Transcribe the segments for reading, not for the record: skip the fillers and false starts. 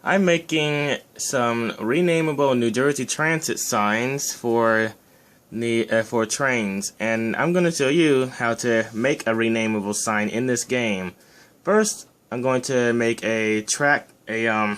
I'm making some renamable New Jersey Transit signs for for trains, and I'm going to show you how to make a renamable sign in this game. First, I'm going to make a track,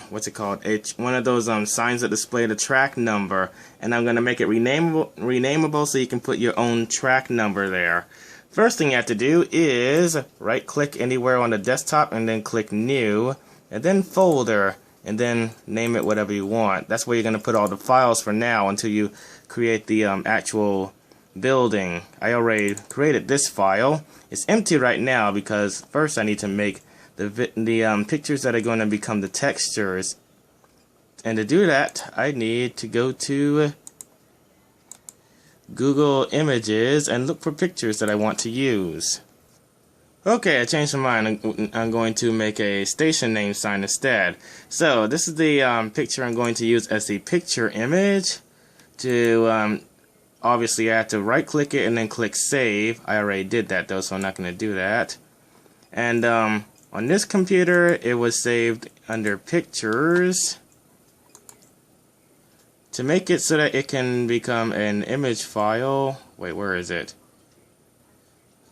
what's it called? One of those signs that display the track number, and I'm going to make it renamable so you can put your own track number there. First thing you have to do is right-click anywhere on the desktop and then click New, and then Folder, and then name it whatever you want. That's where you're going to put all the files for now until you create the actual building. I already created this file. It's empty right now because first I need to make the pictures that are going to become the textures. And to do that, I need to go to Google Images and look for pictures that I want to use. Okay, I changed my mind. I'm going to make a station name sign instead. So this is the picture I'm going to use as the picture image. To obviously I have to right click it and then click save. I already did that though, so I'm not going to do that. And on this computer it was saved under pictures. To make it so that it can become an image file, wait, where is it?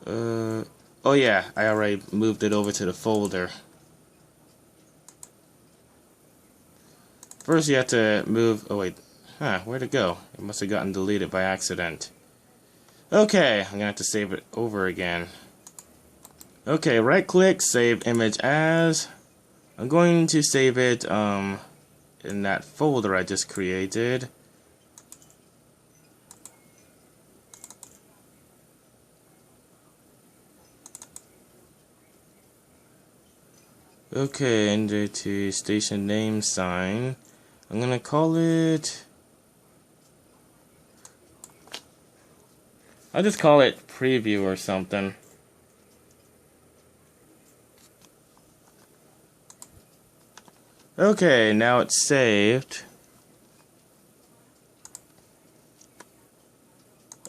Oh yeah, I already moved it over to the folder. First you have to move, oh wait, where'd it go? It must have gotten deleted by accident. Okay, I'm gonna have to save it over again. Okay, right click, save image as. I'm going to save it in that folder I just created. Okay, enter to station name sign. I'm gonna call it, I'll just call it preview or something. Okay, now it's saved.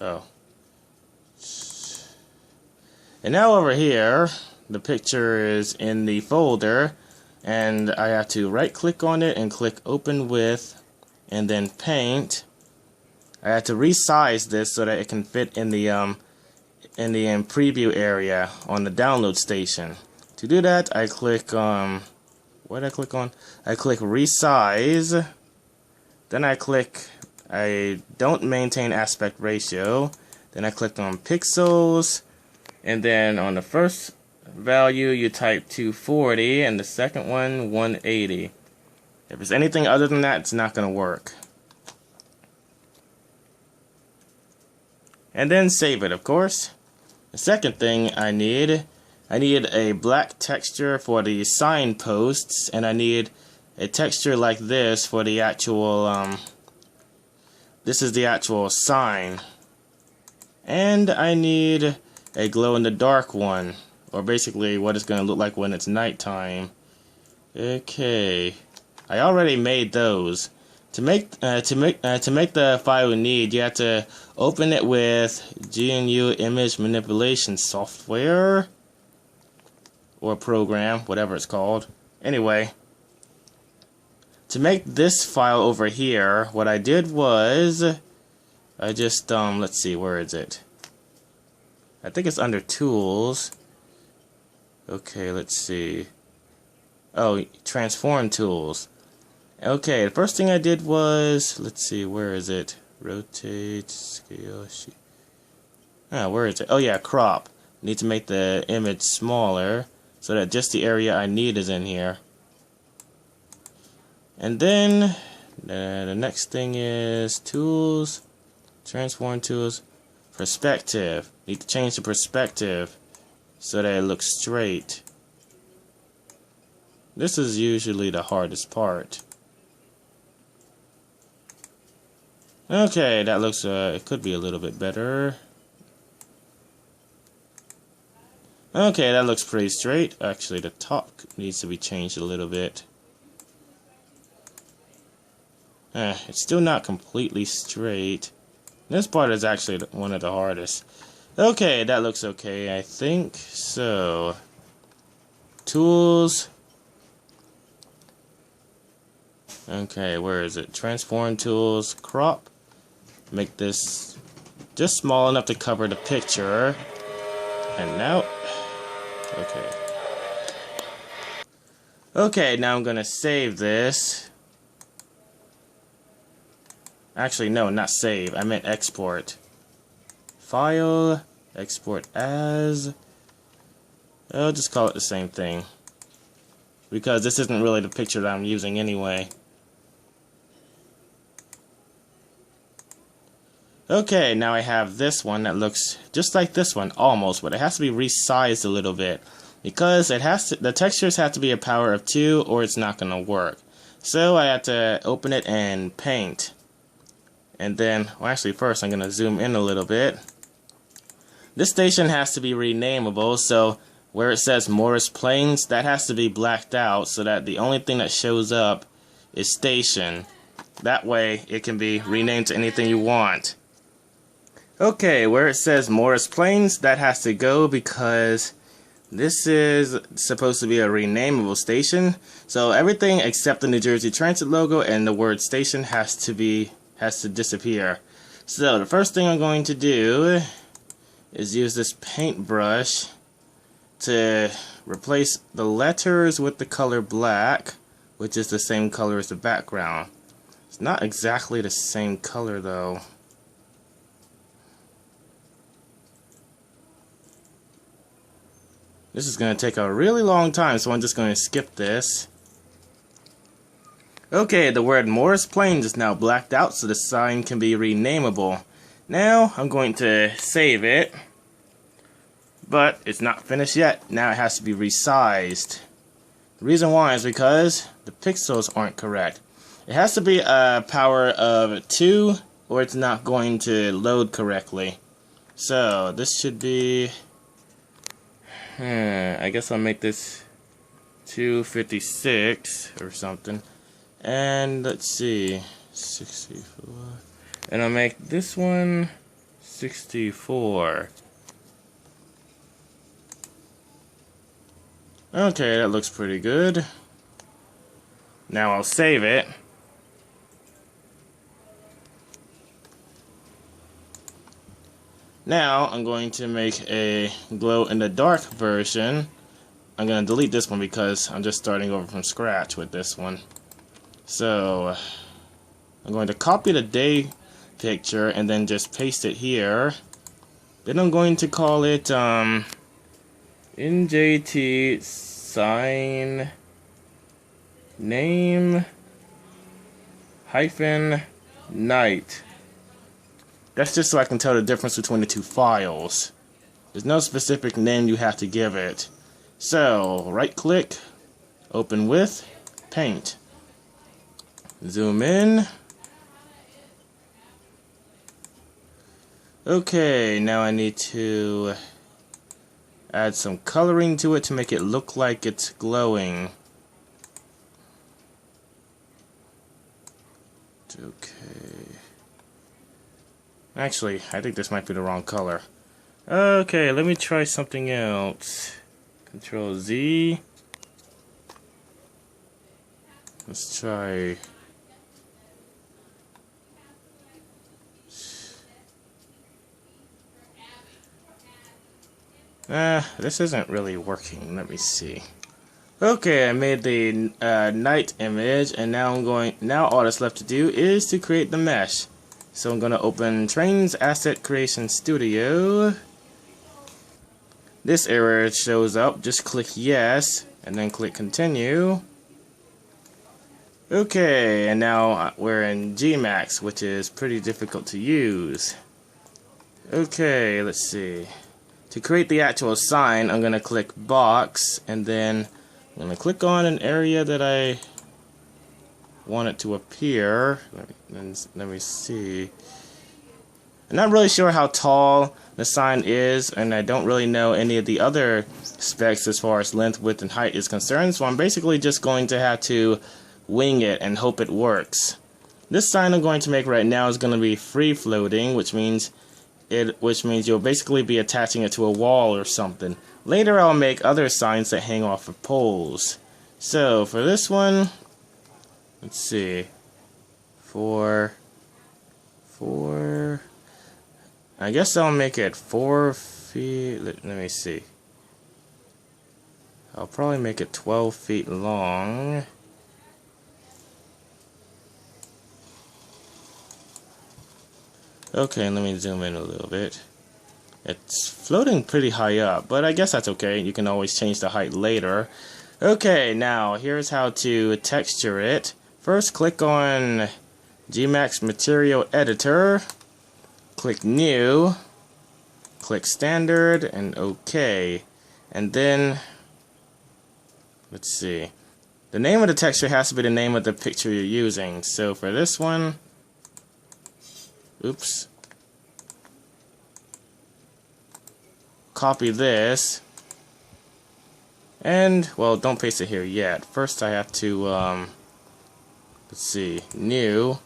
Oh. And now over here, the picture is in the folder, and I have to right click on it and click open with, and then paint. I have to resize this so that it can fit in the preview area on the download station. To do that, I click what did I click on? I click resize. Then I don't maintain aspect ratio. Then I clicked on pixels, and then on the first value you type 240 and the second one 180. If it's anything other than that, it's not going to work. And then save it, of course. The second thing I need a black texture for the signposts, and I need a texture like this for the actual this is the actual sign. And I need a glow in the dark one, or basically what it's going to look like when it's nighttime. Okay, I already made those. To make the file you need, you have to open it with GNU image manipulation software or program, whatever it's called. Anyway, to make this file over here, what I did was I just let's see, where is it? I think it's under tools. Okay, let's see. Oh, transform tools. Okay, the first thing I did was, let's see, where is it? Rotate, scale, sheet. Where is it? Oh yeah, crop. Need to make the image smaller so that just the area I need is in here. And then the next thing is tools, transform tools, perspective. Need to change the perspective so that it looks straight. This is usually the hardest part. Okay, that looks, it could be a little bit better. Okay, that looks pretty straight. Actually, the top needs to be changed a little bit. It's still not completely straight. This part is actually one of the hardest. Okay, that looks okay, I think. So, tools, Okay, where is it? Transform tools, crop. Make this just small enough to cover the picture. And now, okay. Okay, now I'm gonna save this. Actually, no, not save. I meant export. File, export as. I'll just call it the same thing, because this isn't really the picture that I'm using anyway. Okay, now I have this one that looks just like this one, almost, but it has to be resized a little bit, because the textures have to be a power of 2 or it's not going to work. So I have to open it and paint. And then, well, actually first I'm going to zoom in a little bit. This station has to be renamable, so where it says Morris Plains, that has to be blacked out so that the only thing that shows up is station. That way it can be renamed to anything you want. Okay, where it says Morris Plains, that has to go because this is supposed to be a renamable station. So everything except the New Jersey Transit logo and the word station has to disappear. So the first thing I'm going to do is use this paintbrush to replace the letters with the color black, which is the same color as the background. It's not exactly the same color though. This is going to take a really long time, so I'm just going to skip this. Okay, the word Morris Plains is now blacked out so the sign can be renamable. Now I'm going to save it. But it's not finished yet. Now it has to be resized. The reason why is because the pixels aren't correct. It has to be a power of 2 or it's not going to load correctly. So this should be... I guess I'll make this 256 or something. And let's see, 64. And I'll make this one 64. Okay, that looks pretty good. Now I'll save it. Now I'm going to make a glow-in-the-dark version. I'm going to delete this one because I'm just starting over from scratch with this one. So I'm going to copy the day picture and then just paste it here. Then I'm going to call it NJT sign name hyphen night. That's just so I can tell the difference between the two files. There's no specific name you have to give it. So right click, open with, paint. Zoom in. Okay, now I need to add some coloring to it to make it look like it's glowing. Okay. Actually, I think this might be the wrong color. Okay, let me try something else. Control Z. Let's try... this isn't really working. Let me see. Okay, I made the night image, and now all that's left to do is to create the mesh. So I'm gonna open Trains Asset Creation Studio. This error shows up. Just click yes, and then click continue. Okay, and now we're in GMAX, which is pretty difficult to use. Okay, let's see. To create the actual sign, I'm going to click box, and then I'm going to click on an area that I want it to appear. Let me see. I'm not really sure how tall the sign is, and I don't really know any of the other specs as far as length, width, and height is concerned, so I'm basically just going to have to wing it and hope it works. This sign I'm going to make right now is going to be free floating, which means you'll basically be attaching it to a wall or something. Later I'll make other signs that hang off of poles. So for this one, let's see, 4, 4. I guess I'll make it 4 feet. Let me see. I'll probably make it 12 feet long. Okay, let me zoom in a little bit. It's floating pretty high up, but I guess that's okay. You can always change the height later. Okay, now here's how to texture it. First, click on GMAX Material Editor. Click New. Click Standard and OK. And then, let's see. The name of the texture has to be the name of the picture you're using. So for this one, oops. Copy this. And, well, don't paste it here yet. First I have to, let's see, new.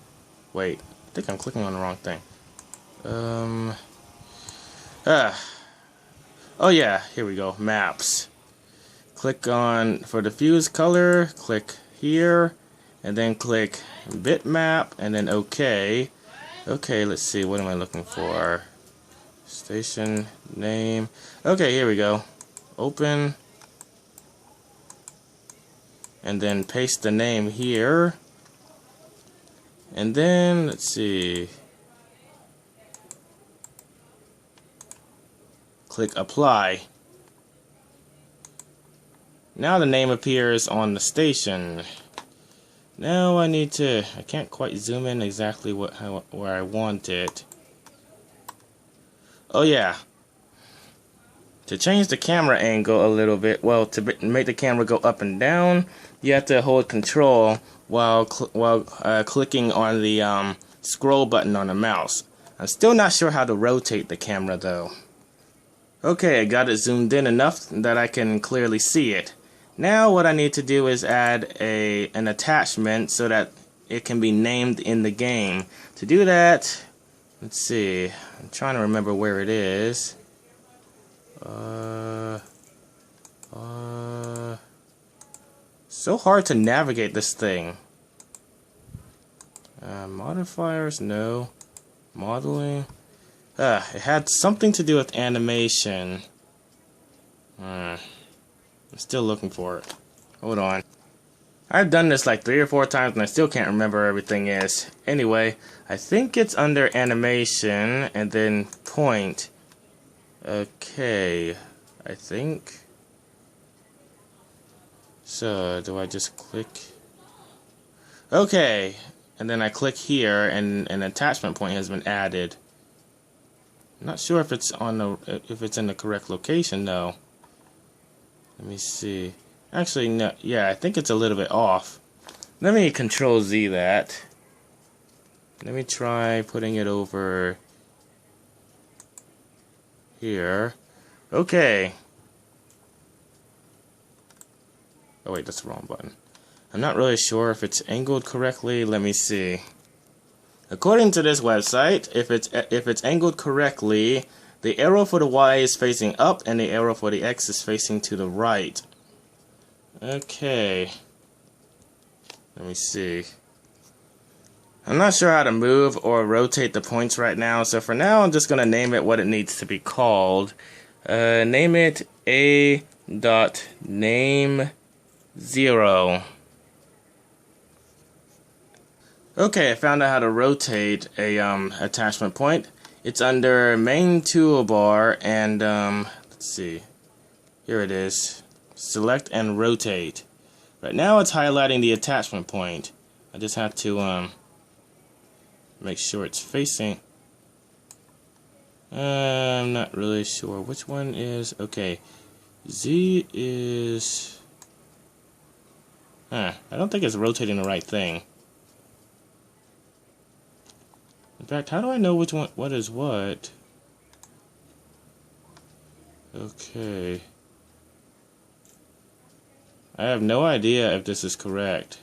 Wait, I think I'm clicking on the wrong thing. Oh yeah, here we go, maps. Click on, for diffuse color, click here, and then click bitmap, and then OK. Okay, let's see, what am I looking for? Station name. Okay, here we go. Open. And then paste the name here. And then, let's see. Click apply. Now the name appears on the station. Now I can't quite zoom in exactly where I want it. Oh yeah. To change the camera angle a little bit, well, to make the camera go up and down, you have to hold control while clicking on the scroll button on the mouse. I'm still not sure how to rotate the camera though. Okay, I got it zoomed in enough that I can clearly see it. Now what I need to do is add an attachment so that it can be named in the game. To do that, let's see, I'm trying to remember where it is. So hard to navigate this thing. Modifiers, no. Modeling. It had something to do with animation. I'm still looking for it. Hold on. I've done this like 3 or 4 times and I still can't remember where everything is. Anyway, I think it's under animation and then point. Okay, I think. So, do I just click? Okay, and then I click here and an attachment point has been added. I'm not sure if it's in the correct location though. Let me see. Actually, no. Yeah, I think it's a little bit off. Let me Control Z that. Let me try putting it over here. Okay. Oh wait, that's the wrong button. I'm not really sure if it's angled correctly. Let me see. According to this website, if it's angled correctly, the arrow for the Y is facing up and the arrow for the X is facing to the right. Okay. Let me see. I'm not sure how to move or rotate the points right now, so for now I'm just going to name it what it needs to be called. Name it A.name0. Okay, I found out how to rotate a attachment point. It's under main toolbar and let's see. Here it is. Select and rotate. Right now it's highlighting the attachment point. I just have to make sure it's facing. I'm not really sure which one is. Okay, Z is. I don't think it's rotating the right thing. In fact, how do I know which one? What is what? Okay. I have no idea if this is correct.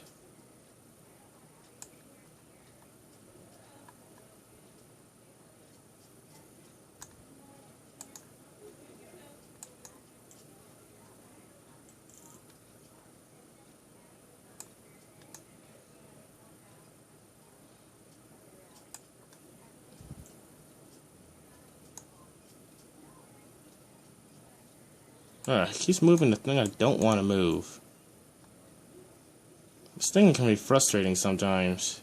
It keeps moving the thing I don't want to move. This thing can be frustrating sometimes.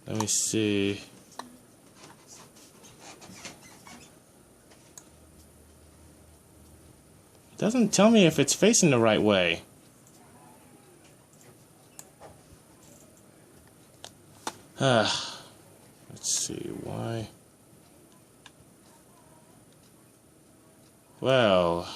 Let me see. It doesn't tell me if it's facing the right way. Let's see, why? Well,